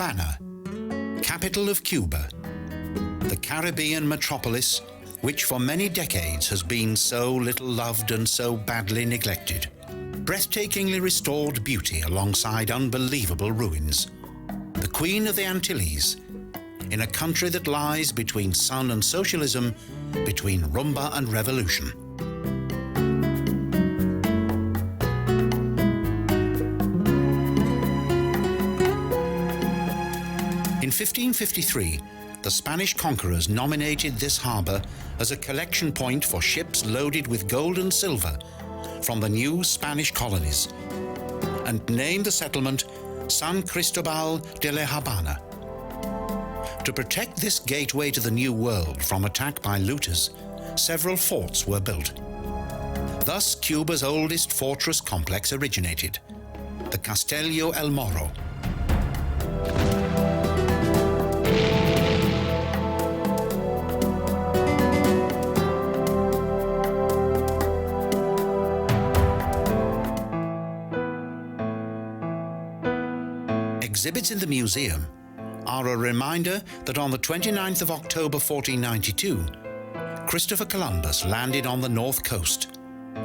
Havana, capital of Cuba, the Caribbean metropolis which for many decades has been so little loved and so badly neglected. Breathtakingly restored beauty alongside unbelievable ruins. The Queen of the Antilles, in a country that lies between sun and socialism, between rumba and revolution. In 1553, the Spanish conquerors nominated this harbour as a collection point for ships loaded with gold and silver from the new Spanish colonies, and named the settlement San Cristobal de la Habana. To protect this gateway to the New World from attack by looters, several forts were built. Thus, Cuba's oldest fortress complex originated, the Castillo El Morro. Exhibits in the museum are a reminder that on the 29th of October 1492, Christopher Columbus landed on the north coast,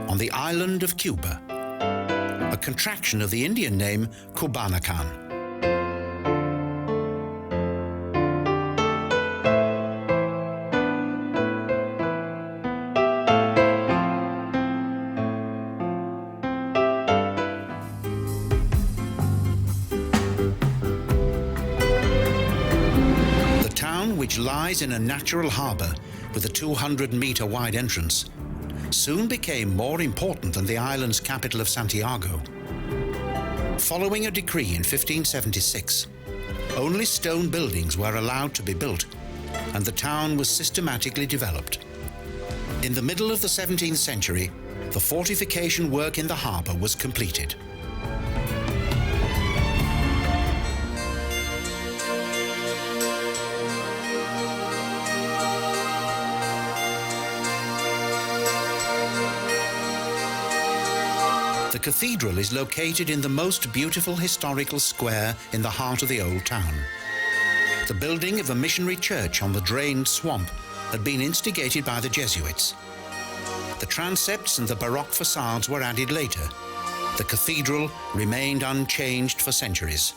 on the island of Cuba, a contraction of the Indian name Kubanacan. Which lies in a natural harbour with a 200-metre wide entrance, soon became more important than the island's capital of Santiago. Following a decree in 1576, only stone buildings were allowed to be built, and the town was systematically developed. In the middle of the 17th century, the fortification work in the harbour was completed. The cathedral is located in the most beautiful historical square in the heart of the old town. The building of a missionary church on the drained swamp had been instigated by the Jesuits. The transepts and the Baroque facades were added later. The cathedral remained unchanged for centuries.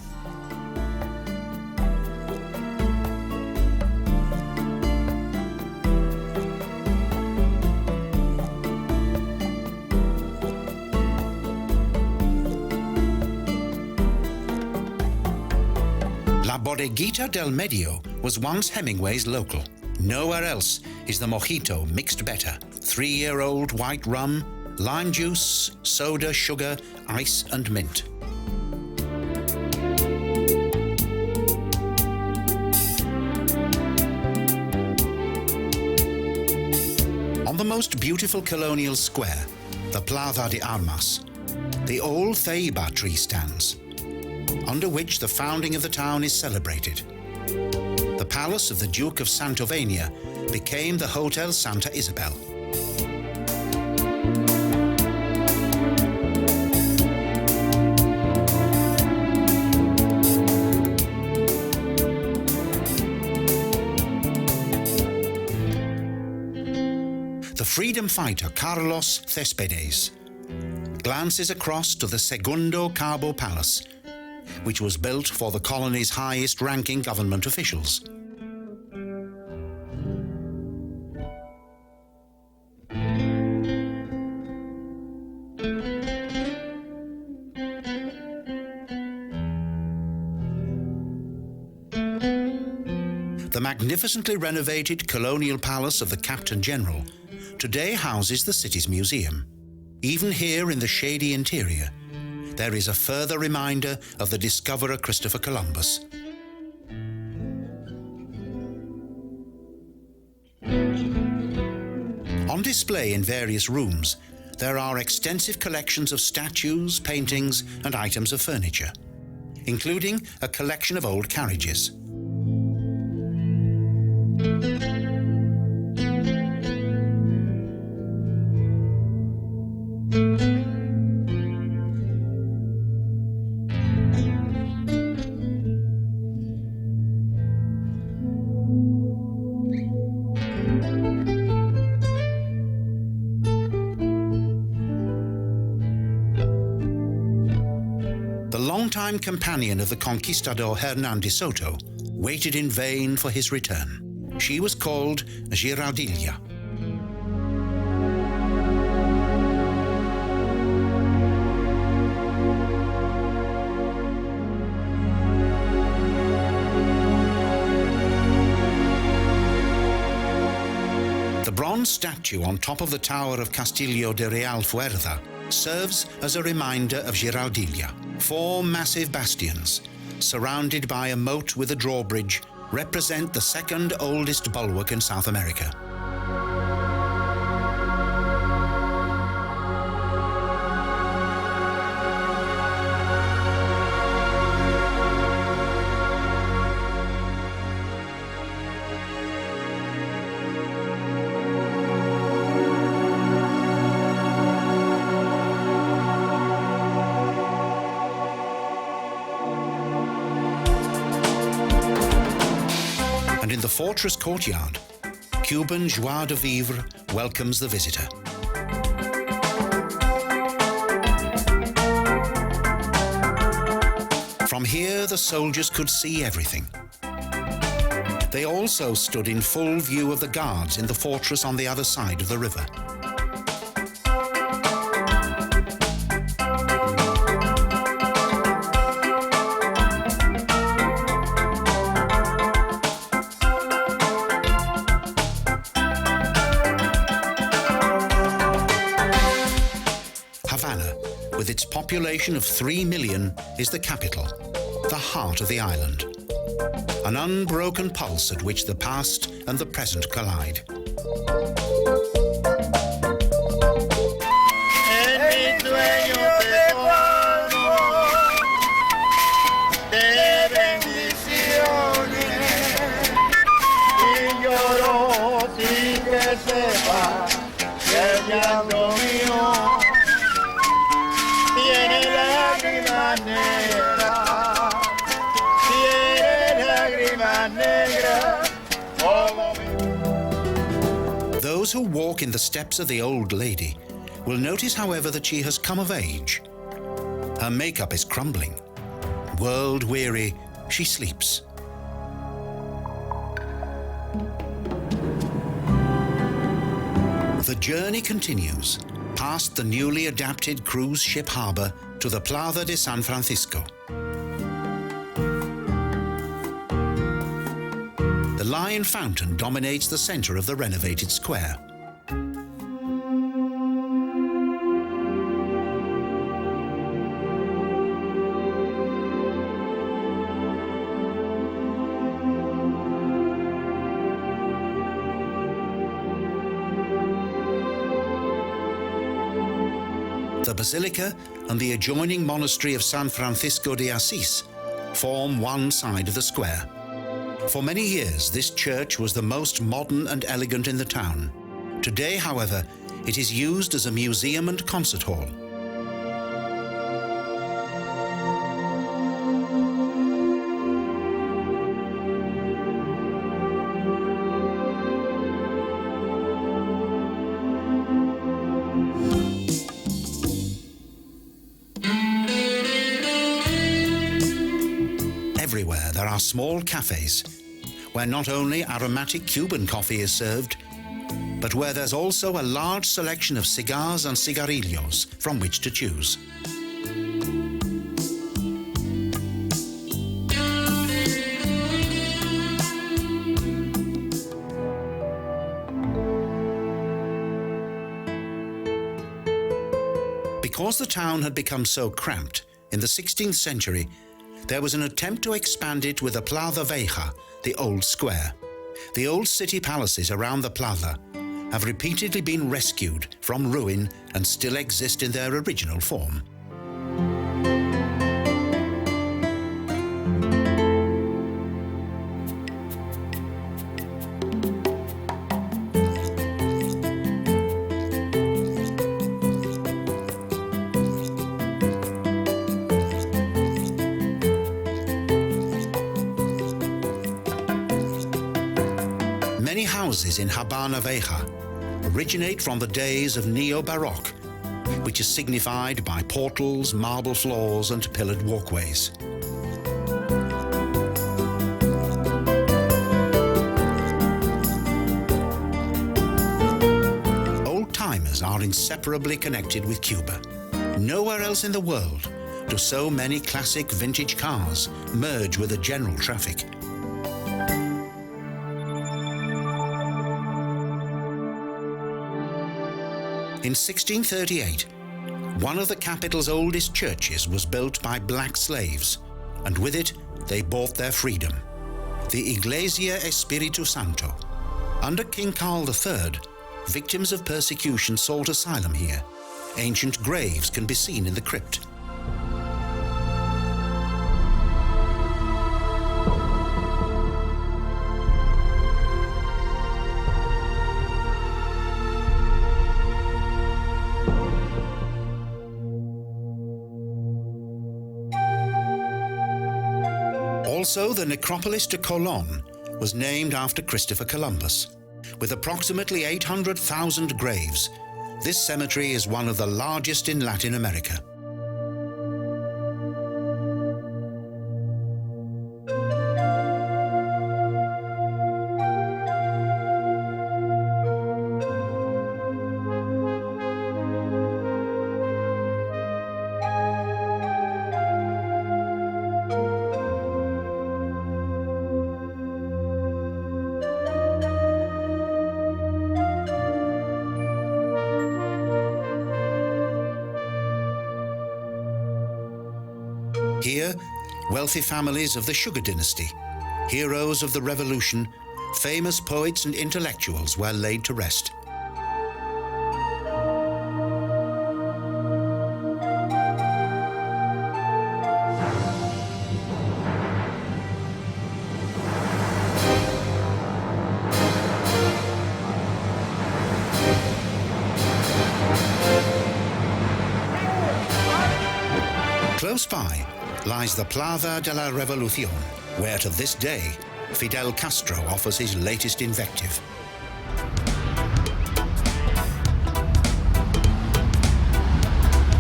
Bodeguita del Medio was once Hemmingway's local. Nowhere else is the Mojito mixed better. 3-year-old white rum, lime juice, soda, sugar, ice and mint. On the most beautiful colonial square, the Plaza de Armas, the old ceiba tree stands, under which the founding of the town is celebrated. The palace of the Duke of Santovenia became the Hotel Santa Isabel. The freedom fighter Carlos Céspedes glances across to the Segundo Cabo Palace, which was built for the colony's highest-ranking government officials. The magnificently renovated colonial palace of the Captain General today houses the city's museum. Even here in the shady interior, there is a further reminder of the discoverer Christopher Columbus. On display in various rooms, there are extensive collections of statues, paintings, and items of furniture, including a collection of old carriages. longtime companion of the conquistador Hernán de Soto, waited in vain for his return. She was called Giraldilla. The bronze statue on top of the tower of Castillo de Real Fuerza serves as a reminder of Giraldilla. 4 massive bastions, surrounded by a moat with a drawbridge, represent the second oldest bulwark in South America. And in the fortress courtyard, Cuban joie de vivre welcomes the visitor. From here, the soldiers could see everything. They also stood in full view of the guards in the fortress on the other side of the river. Havana, with its population of 3 million, is the capital, the heart of the island. An unbroken pulse at which the past and the present collide. Those who walk in the steps of the old lady will notice, however, that she has come of age. Her makeup is crumbling. World-weary, she sleeps. The journey continues past the newly adapted cruise ship harbour to the Plaza De San Francisco. The Lion Fountain dominates the centre of the renovated square. The Basilica and the adjoining monastery of San Francisco de Asís form one side of the square. For many years, this church was the most modern and elegant in the town. Today, however, it is used as a museum and concert hall. Everywhere there are small cafes where not only aromatic Cuban coffee is served, but where there's also a large selection of cigars and cigarillos from which to choose. Because the town had become so cramped, in the 16th century, there was an attempt to expand it with the Plaza Vieja, the old square. The old city palaces around the plaza have repeatedly been rescued from ruin and still exist in their original form. Many houses in Habana-La originate from the days of Neo-Baroque, which is signified by portals, marble floors, and pillared walkways. Old-timers are inseparably connected with Cuba. Nowhere else in the world do so many classic vintage cars merge with the general traffic. In 1638, one of the capital's oldest churches was built by black slaves, and with it they bought their freedom, the Iglesia Espiritu Santo. Under King Carl III, victims of persecution sought asylum here. Ancient graves can be seen in the crypt. Also, the Necropolis de Colón was named after Christopher Columbus. With approximately 800,000 graves, this cemetery is one of the largest in Latin America. Here, wealthy families of the Sugar Dynasty, heroes of the Revolution, famous poets and intellectuals were laid to rest. Close by lies the Plaza de la Revolución, where to this day Fidel Castro offers his latest invective.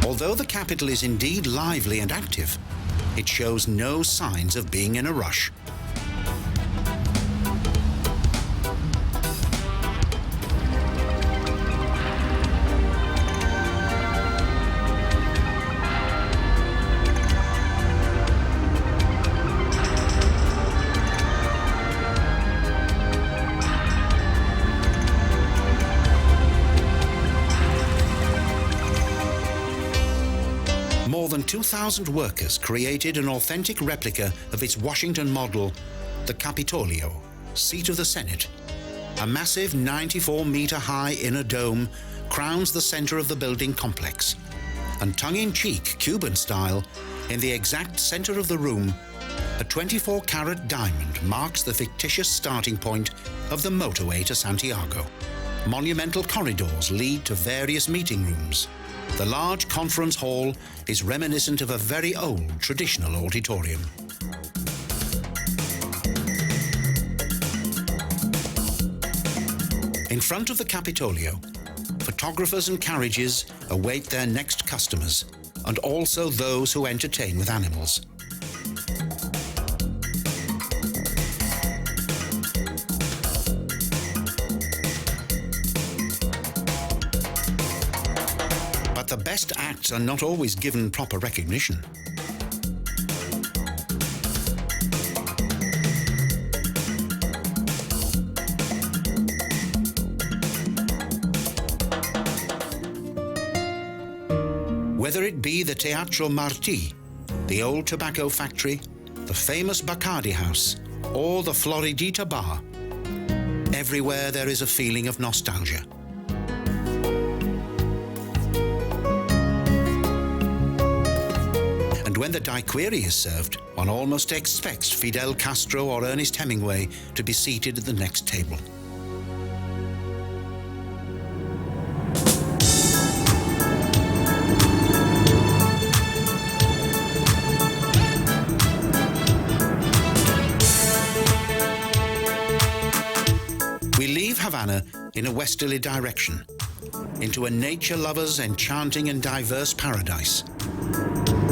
Although the capital is indeed lively and active, it shows no signs of being in a rush. More than 2,000 workers created an authentic replica of its Washington model, the Capitolio, seat of the Senate. A massive 94-meter-high inner dome crowns the center of the building complex. And tongue-in-cheek, Cuban style, in the exact center of the room, a 24-carat diamond marks the fictitious starting point of the motorway to Santiago. Monumental corridors lead to various meeting rooms. The large conference hall is reminiscent of a very old traditional auditorium. In front of the Capitolio, photographers and carriages await their next customers, and also those who entertain with animals. The best acts are not always given proper recognition. Whether it be the Teatro Marti, the old tobacco factory, the famous Bacardi house, or the Floridita Bar, everywhere there is a feeling of nostalgia. When the Daiquiri is served, one almost expects Fidel Castro or Ernest Hemingway to be seated at the next table. We leave Havana in a westerly direction, into a nature lover's enchanting and diverse paradise.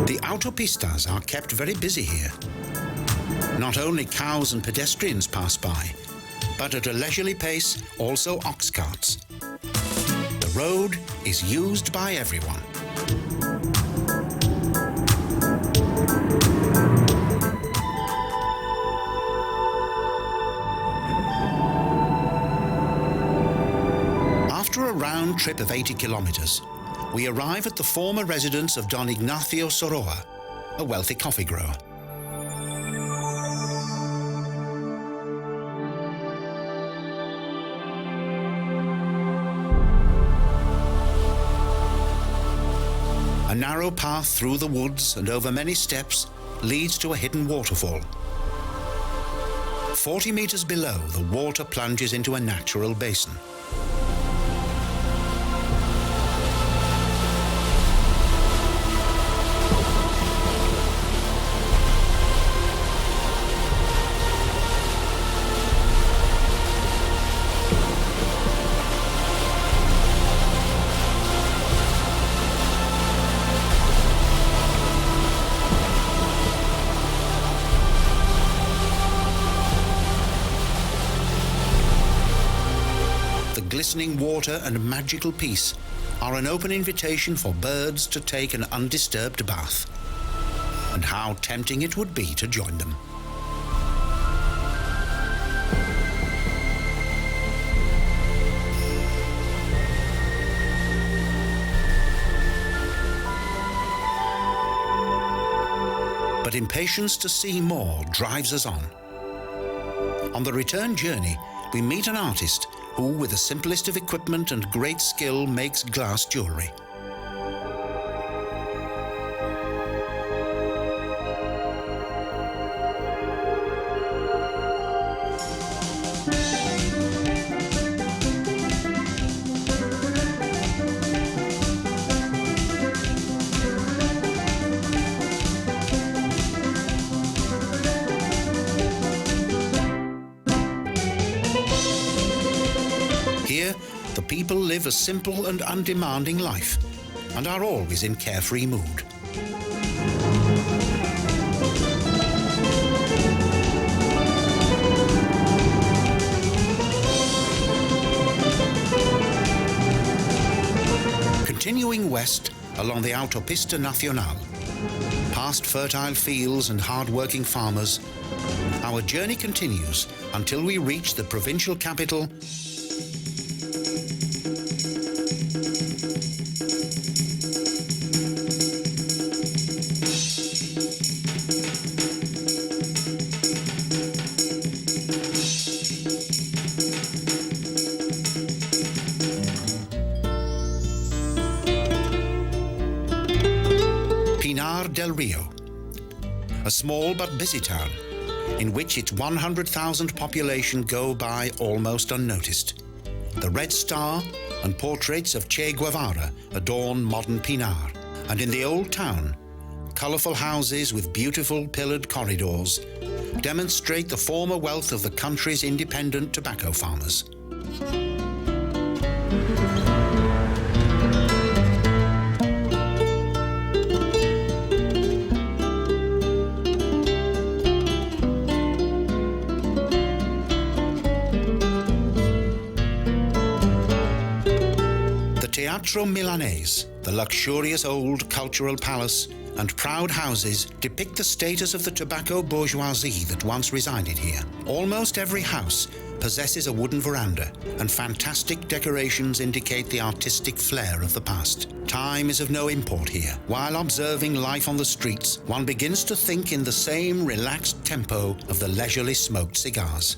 The autopistas are kept very busy here. Not only cows and pedestrians pass by, but at a leisurely pace also ox carts. The road is used by everyone. After a round trip of 80 kilometers, we arrive at the former residence of Don Ignacio Soroa, a wealthy coffee grower. A narrow path through the woods and over many steps leads to a hidden waterfall. 40 meters below, the water plunges into a natural basin. Glistening water and magical peace are an open invitation for birds to take an undisturbed bath. And how tempting it would be to join them. But impatience to see more drives us on. On the return journey, we meet an artist who, with the simplest of equipment and great skill, makes glass jewelry. Here, the people live a simple and undemanding life and are always in carefree mood. Continuing west along the Autopista Nacional, past fertile fields and hard-working farmers, our journey continues until we reach the provincial capital, Pinar Del Rio, a small but busy town in which its 100,000 population go by almost unnoticed. The Red Star and portraits of Che Guevara adorn modern Pinar, and in the old town, colourful houses with beautiful pillared corridors demonstrate the former wealth of the country's independent tobacco farmers. Teatro Milanese, the luxurious old cultural palace and proud houses depict the status of the tobacco bourgeoisie that once resided here. Almost every house possesses a wooden veranda, and fantastic decorations indicate the artistic flair of the past. Time is of no import here. While observing life on the streets, one begins to think in the same relaxed tempo of the leisurely smoked cigars.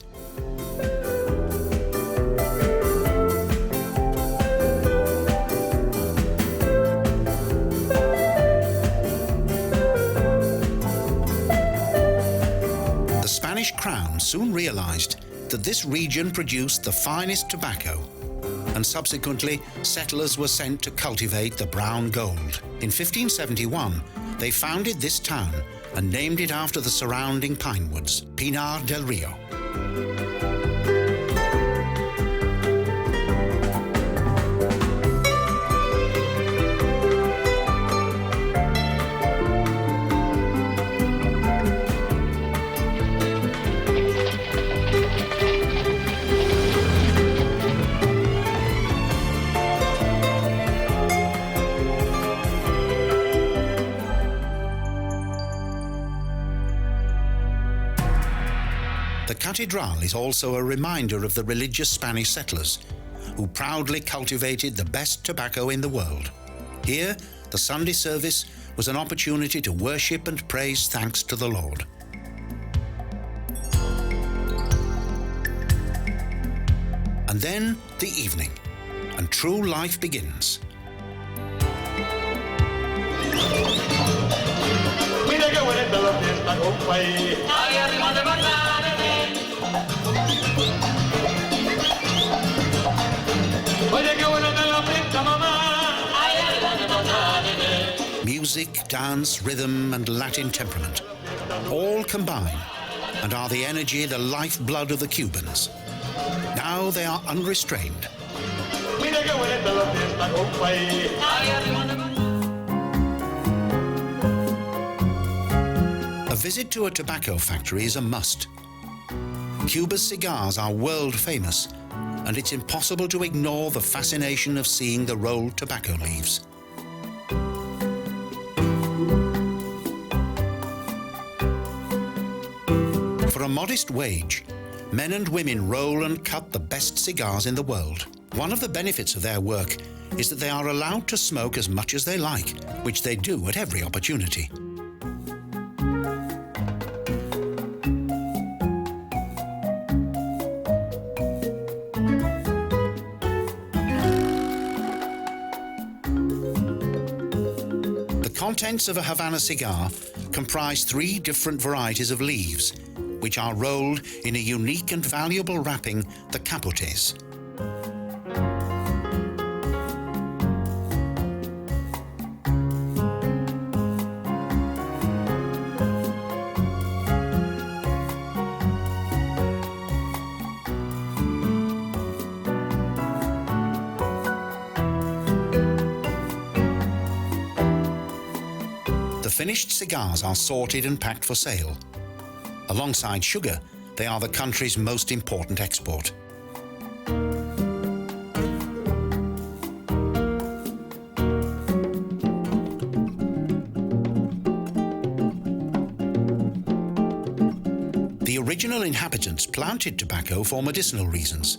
The Spanish crown soon realized that this region produced the finest tobacco, and subsequently settlers were sent to cultivate the brown gold. In 1571, they founded this town and named it after the surrounding pine woods, Pinar Del Rio. Catedral is also a reminder of the religious Spanish settlers who proudly cultivated the best tobacco in the world. Here, the Sunday service was an opportunity to worship and praise thanks to the Lord. And then the evening, and true life begins. Music, dance, rhythm, and Latin temperament all combine and are the energy, the lifeblood of the Cubans. Now they are unrestrained. A visit to a tobacco factory is a must. Cuba's cigars are world famous, and it's impossible to ignore the fascination of seeing the rolled tobacco leaves. For a modest wage, men and women roll and cut the best cigars in the world. One of the benefits of their work is that they are allowed to smoke as much as they like, which they do at every opportunity. The contents of a Havana cigar comprise 3 different varieties of leaves, which are rolled in a unique and valuable wrapping, the capotes. The finished cigars are sorted and packed for sale. Alongside sugar, they are the country's most important export. The original inhabitants planted tobacco for medicinal reasons,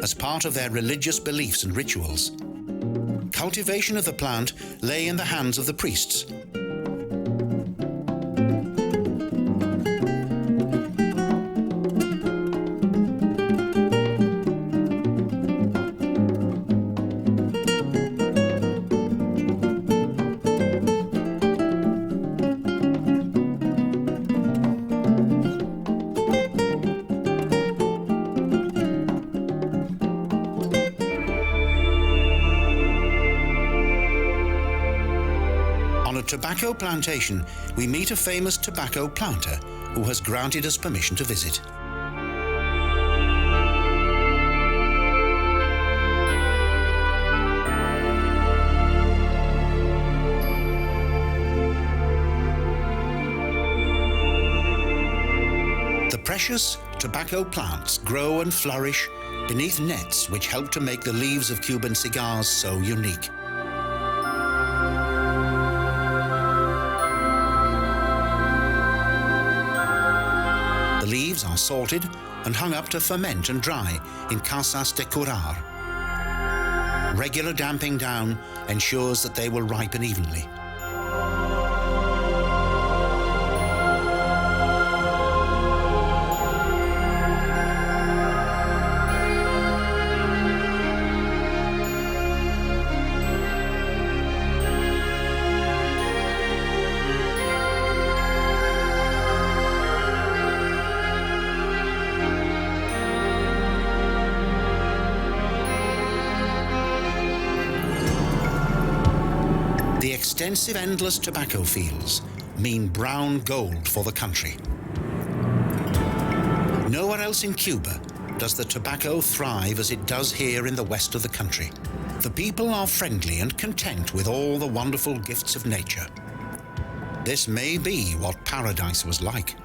as part of their religious beliefs and rituals. Cultivation of the plant lay in the hands of the priests. Tobacco plantation, we meet a famous tobacco planter who has granted us permission to visit. The precious tobacco plants grow and flourish beneath nets which help to make the leaves of Cuban cigars so unique. The leaves are salted and hung up to ferment and dry in casas de curar. Regular damping down ensures that they will ripen evenly. The extensive, endless tobacco fields mean brown gold for the country. Nowhere else in Cuba does the tobacco thrive as it does here in the west of the country. The people are friendly and content with all the wonderful gifts of nature. This may be what paradise was like.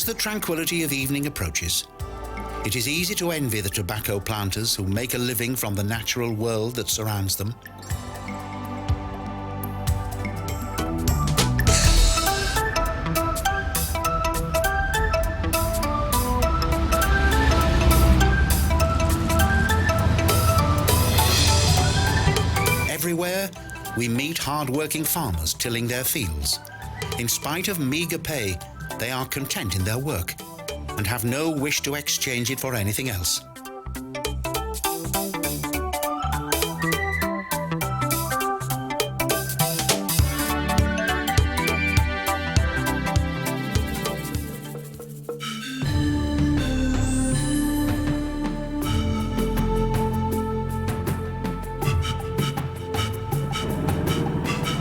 the tranquility of evening approaches, it is easy to envy the tobacco planters who make a living from the natural world that surrounds them. Everywhere, we meet hard-working farmers tilling their fields. In spite of meagre pay, they are content in their work and have no wish to exchange it for anything else.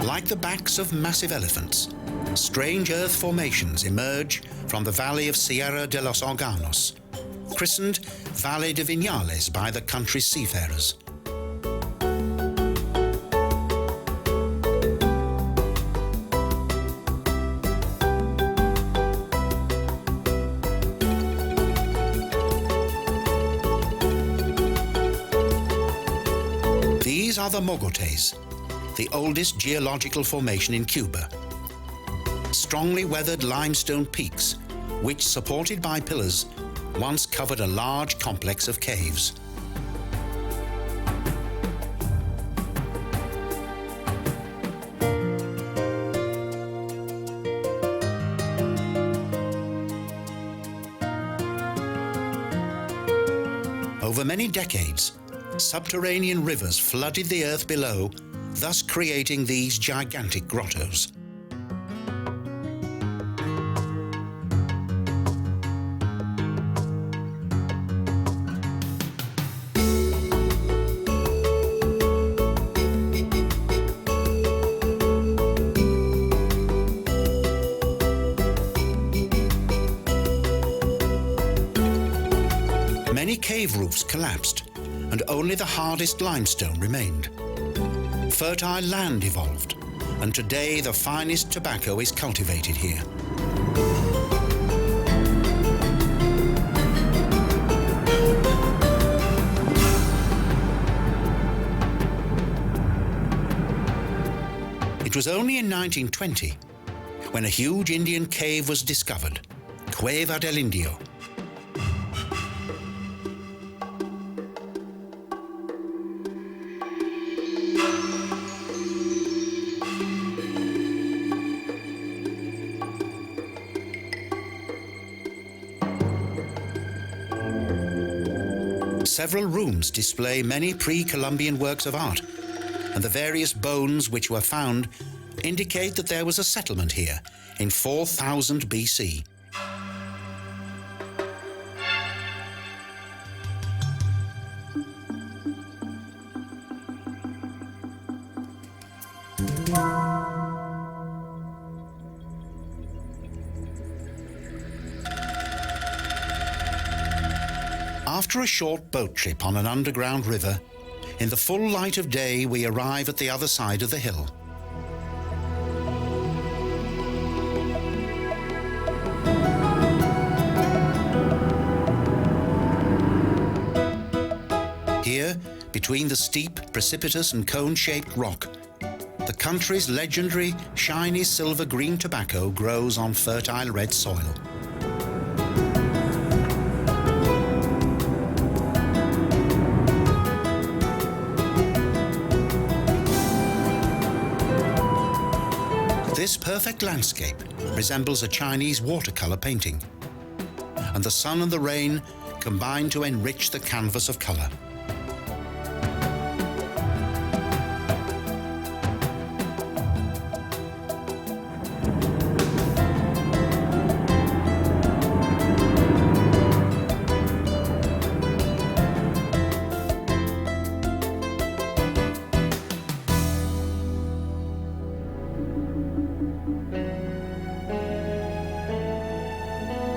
Like the backs of massive elephants, strange earth formations emerge from the valley of Sierra de los Órganos, christened Valle de Viñales by the country's seafarers. These are the Mogotes, the oldest geological formation in Cuba. Strongly weathered limestone peaks, which, supported by pillars, once covered a large complex of caves. Over many decades, subterranean rivers flooded the earth below, thus creating these gigantic grottos. Many cave roofs collapsed, and only the hardest limestone remained. Fertile land evolved, and today the finest tobacco is cultivated here. It was only in 1920 when a huge Indian cave was discovered, Cueva del Indio. Several rooms display many pre-Columbian works of art, and the various bones which were found indicate that there was a settlement here in 4000 BC. After a short boat trip on an underground river, in the full light of day we arrive at the other side of the hill. Here, between the steep, precipitous and cone-shaped rock, the country's legendary shiny silver-green tobacco grows on fertile red soil. This perfect landscape resembles a Chinese watercolor painting, and the sun and the rain combine to enrich the canvas of color.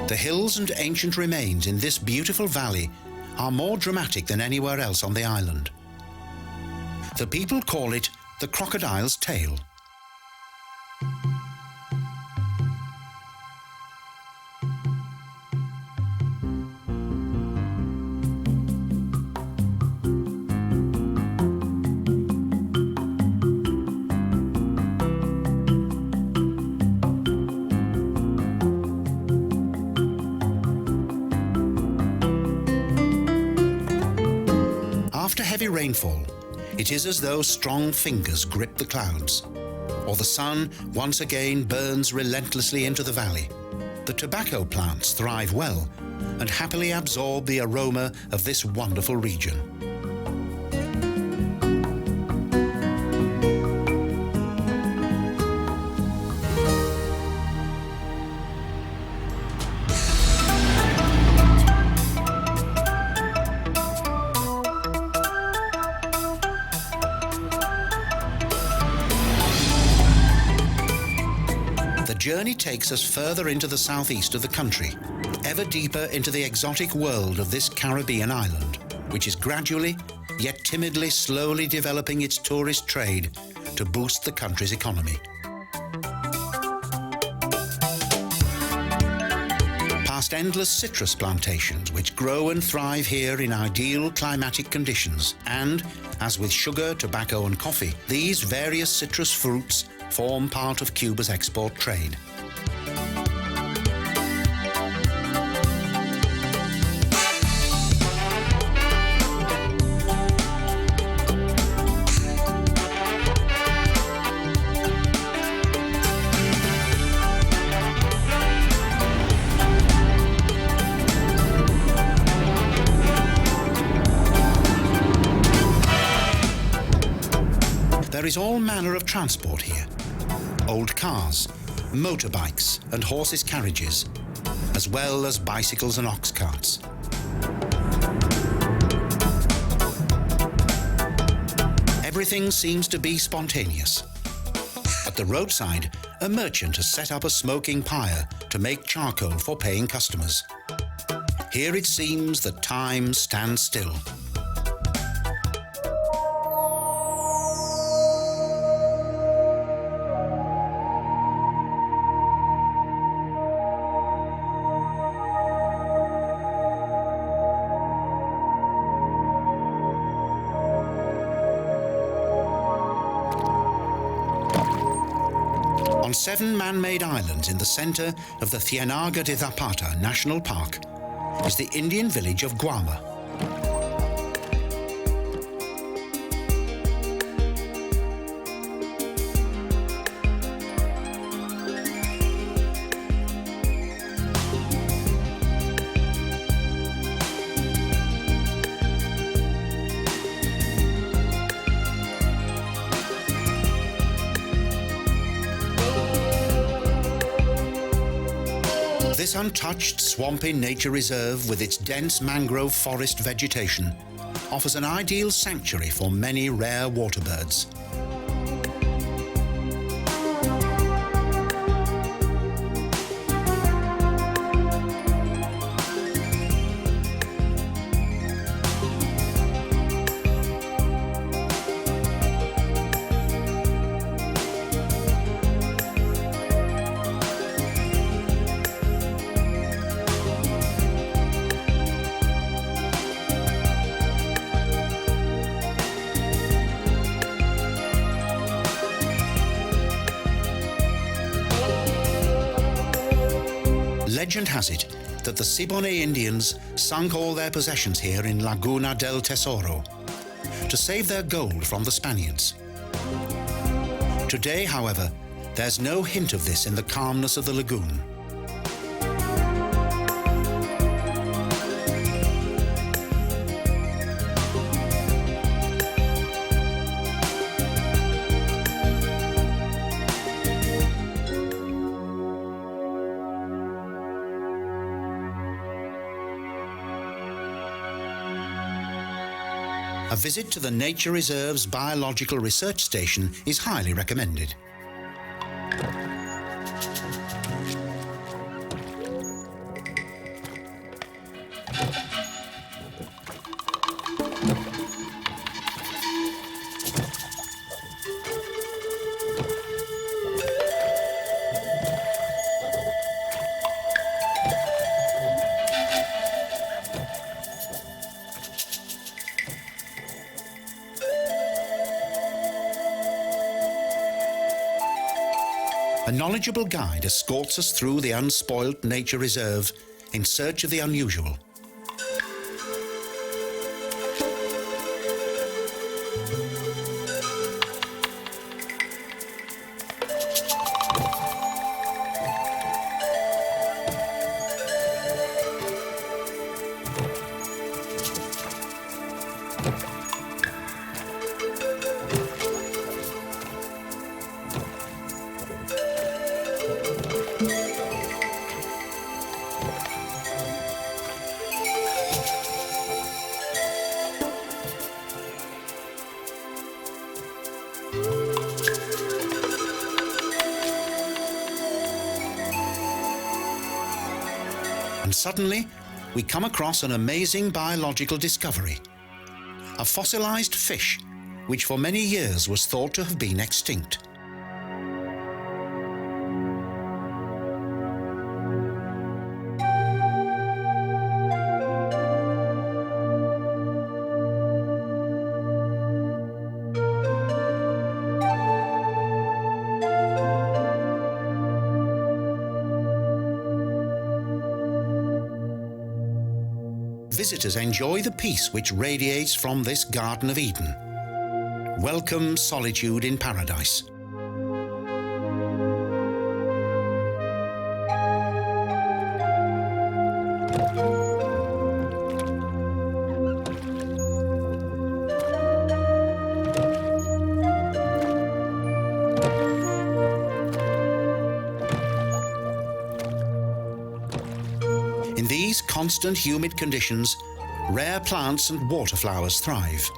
The hills and ancient remains in this beautiful valley are more dramatic than anywhere else on the island. The people call it the crocodile's tail. rainfall, it is as though strong fingers grip the clouds, or the sun once again burns relentlessly into the valley. The tobacco plants thrive well and happily absorb the aroma of this wonderful region. The journey takes us further into the southeast of the country, ever deeper into the exotic world of this Caribbean island, which is gradually, yet timidly, slowly developing its tourist trade to boost the country's economy. Past endless citrus plantations which grow and thrive here in ideal climatic conditions, and, as with sugar, tobacco and coffee, these various citrus fruits form part of Cuba's export trade. There is all manner of transport here. Old cars, motorbikes and horses' carriages, as well as bicycles and ox carts. Everything seems to be spontaneous. At the roadside, a merchant has set up a smoking pyre to make charcoal for paying customers. Here it seems that time stands still. On 7 man-made islands in the center of the Ciénaga de Zapata National Park is the Indian village of Guama. This untouched, swampy nature reserve with its dense mangrove forest vegetation offers an ideal sanctuary for many rare water birds. Legend has it that the Siboney Indians sunk all their possessions here in Laguna del Tesoro to save their gold from the Spaniards. Today, however, there's no hint of this in the calmness of the lagoon. A visit to the Nature Reserve's Biological Research Station is highly recommended. A knowledgeable guide escorts us through the unspoilt nature reserve in search of the unusual. And suddenly, we come across an amazing biological discovery. A fossilized fish, which for many years was thought to have been extinct. Visitors enjoy the peace which radiates from this Garden of Eden. Welcome solitude in paradise. In these constant humid conditions, rare plants and waterflowers thrive.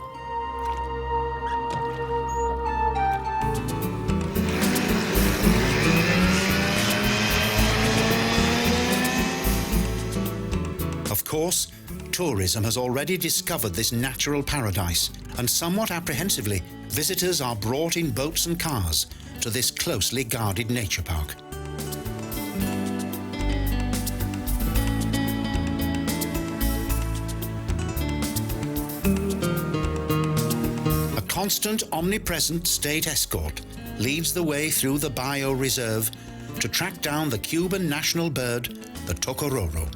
Of course, tourism has already discovered this natural paradise, and somewhat apprehensively, visitors are brought in boats and cars to this closely guarded nature park. A constant, omnipresent state escort leads the way through the bioreserve to track down the Cuban national bird, the tocororo.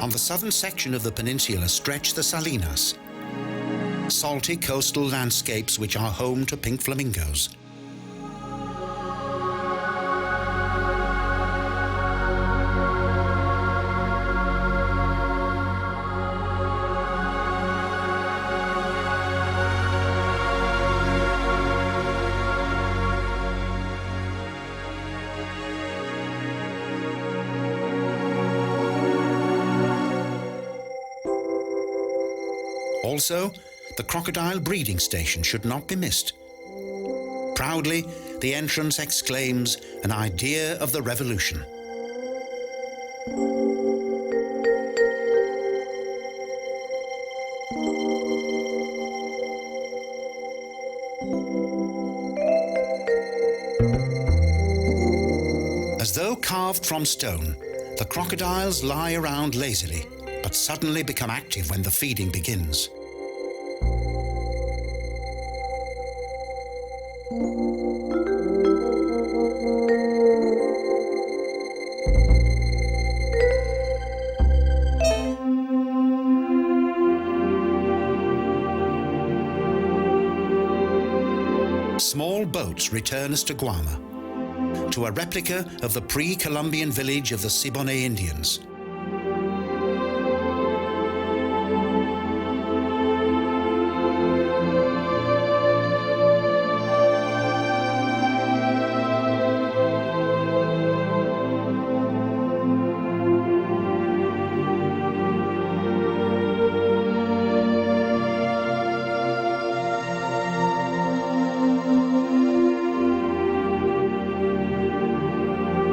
On the southern section of the peninsula stretch the Salinas, salty coastal landscapes which are home to pink flamingos. Also, the crocodile breeding station should not be missed. Proudly, the entrance exclaims, "An idea of the revolution." As though carved from stone, the crocodiles lie around lazily, but suddenly become active when the feeding begins. Small boats return us to Guama, to a replica of the pre-Columbian village of the Siboney Indians.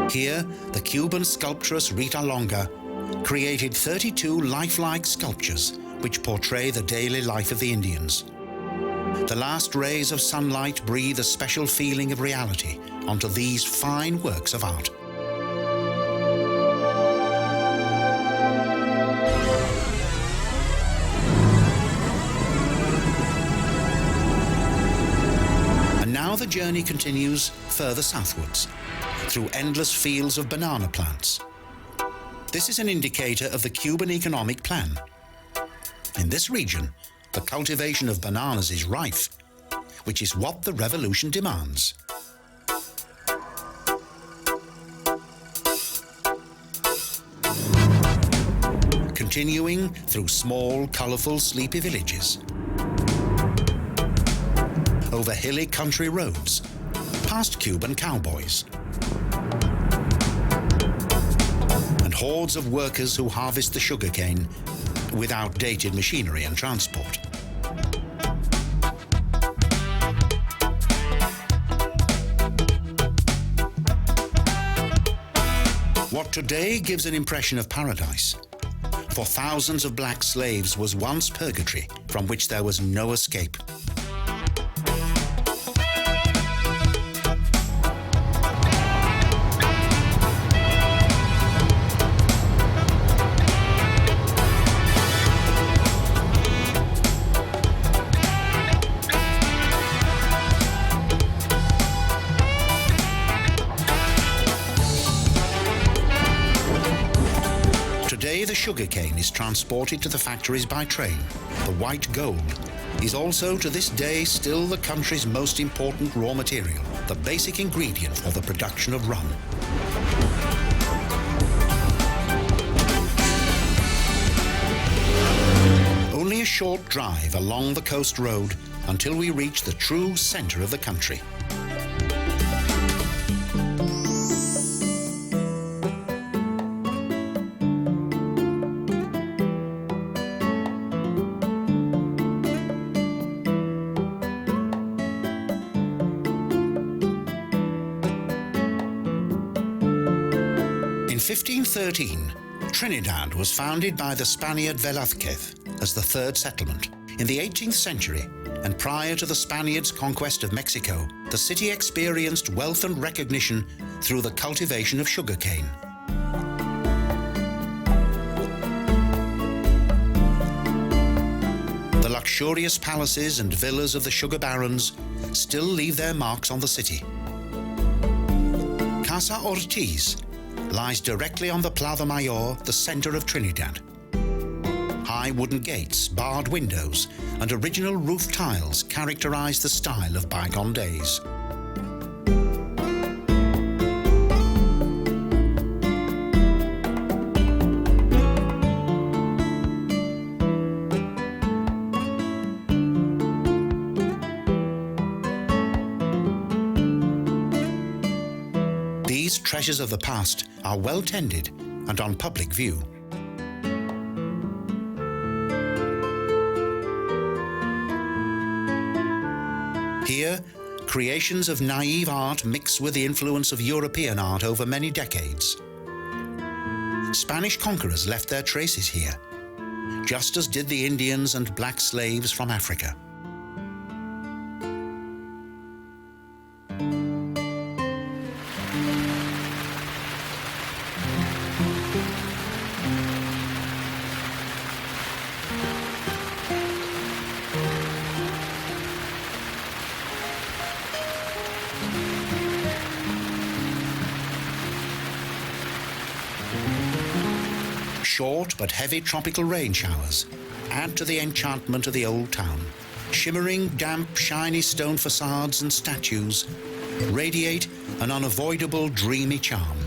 Here, the Cuban sculptress Rita Longa created 32 lifelike sculptures which portray the daily life of the Indians. The last rays of sunlight breathe a special feeling of reality onto these fine works of art. journey continues further southwards, through endless fields of banana plants. This is an indicator of the Cuban economic plan. In this region, the cultivation of bananas is rife, which is what the revolution demands. Continuing through small, colourful, sleepy villages, over hilly country roads, past Cuban cowboys, and hordes of workers who harvest the sugarcane with outdated machinery and transport. What today gives an impression of paradise, for thousands of black slaves was once purgatory from which there was no escape. Today, the sugarcane is transported to the factories by train. The white gold is also to this day still the country's most important raw material, the basic ingredient for the production of rum. Only a short drive along the coast road until we reach the true center of the country. In 1513, Trinidad was founded by the Spaniard Velázquez as the third settlement. In the 18th century, and prior to the Spaniards' conquest of Mexico, the city experienced wealth and recognition through the cultivation of sugarcane. The luxurious palaces and villas of the sugar barons still leave their marks on the city. Casa Ortiz lies directly on the Plaza Mayor, the center of Trinidad. High wooden gates, barred windows, and original roof tiles characterize the style of bygone days. These treasures of the past are well tended and on public view. Here, creations of naive art mix with the influence of European art over many decades. Spanish conquerors left their traces here, just as did the Indians and black slaves from Africa. Short but heavy tropical rain showers add to the enchantment of the old town. Shimmering, damp, shiny stone facades and statues radiate an unavoidable dreamy charm.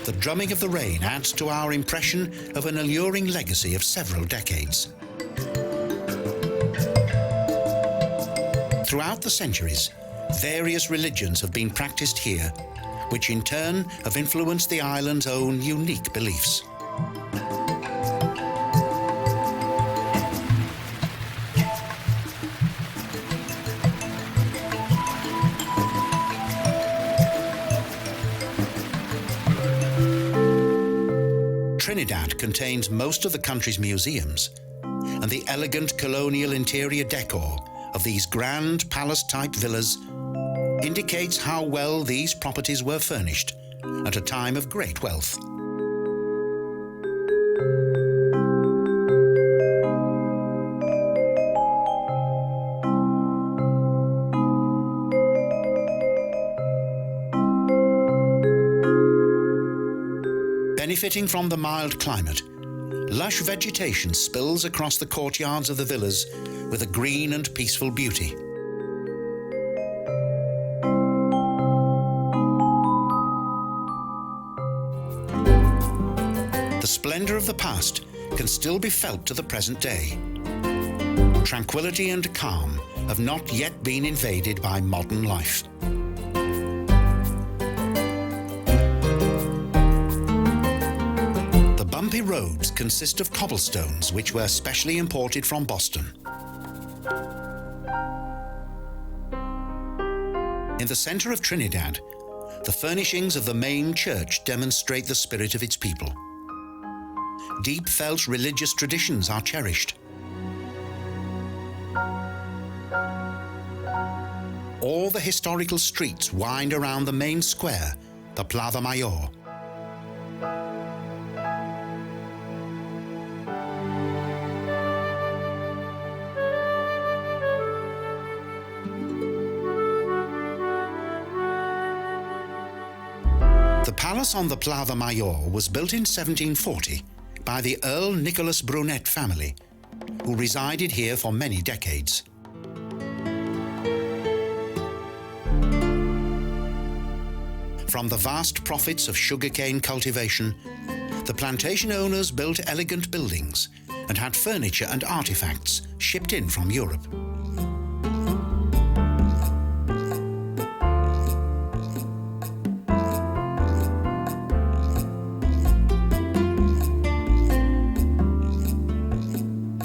The drumming of the rain adds to our impression of an alluring legacy of several decades. Throughout the centuries, various religions have been practiced here, which in turn have influenced the island's own unique beliefs. Trinidad contains most of the country's museums, and the elegant colonial interior decor of these grand palace-type villas indicates how well these properties were furnished at a time of great wealth. Benefiting from the mild climate, lush vegetation spills across the courtyards of the villas with a green and peaceful beauty. The splendor of the past can still be felt to the present day. Tranquility and calm have not yet been invaded by modern life. The bumpy roads consist of cobblestones which were specially imported from Boston. In the center of Trinidad, the furnishings of the main church demonstrate the spirit of its people. Deep-felt religious traditions are cherished. All the historical streets wind around the main square, the Plaza Mayor. The palace on the Plaza Mayor was built in 1740 by the Earl Nicholas Brunet family, who resided here for many decades. From the vast profits of sugarcane cultivation, the plantation owners built elegant buildings and had furniture and artifacts shipped in from Europe.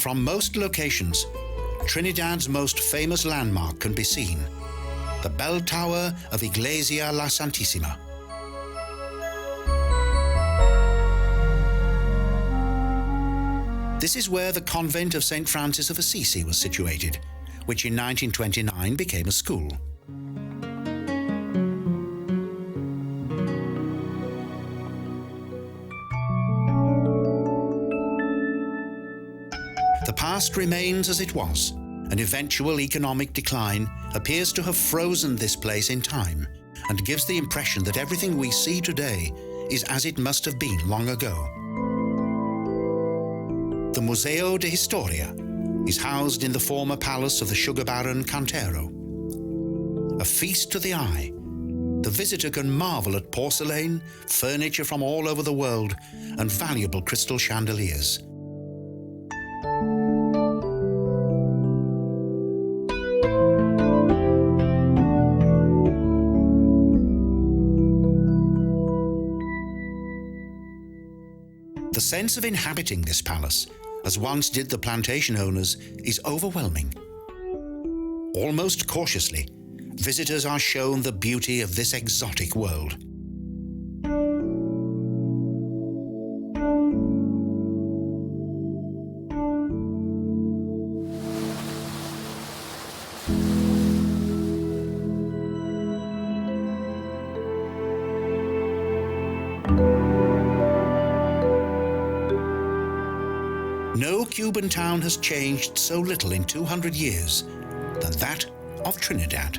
From most locations, Trinidad's most famous landmark can be seen, the bell tower of Iglesia La Santísima. This is where the convent of St. Francis of Assisi was situated, which in 1929 became a school. The past remains as it was. An eventual economic decline appears to have frozen this place in time and gives the impression that everything we see today is as it must have been long ago. The Museo De Historia is housed in the former palace of the sugar baron Cantero. A feast to the eye, the visitor can marvel at porcelain, furniture from all over the world, and valuable crystal chandeliers. The sense of inhabiting this palace, as once did the plantation owners, is overwhelming. Almost cautiously, visitors are shown the beauty of this exotic world. No Cuban town has changed so little in 200 years than that of Trinidad.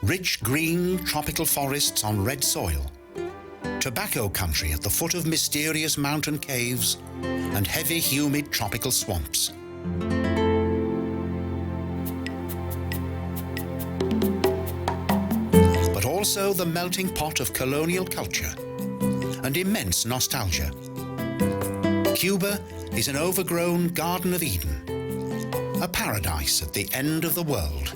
Rich green tropical forests on red soil, tobacco country at the foot of mysterious mountain caves, and heavy humid tropical swamps. But also the melting pot of colonial culture and immense nostalgia. Cuba is an overgrown Garden of Eden, a paradise at the end of the world.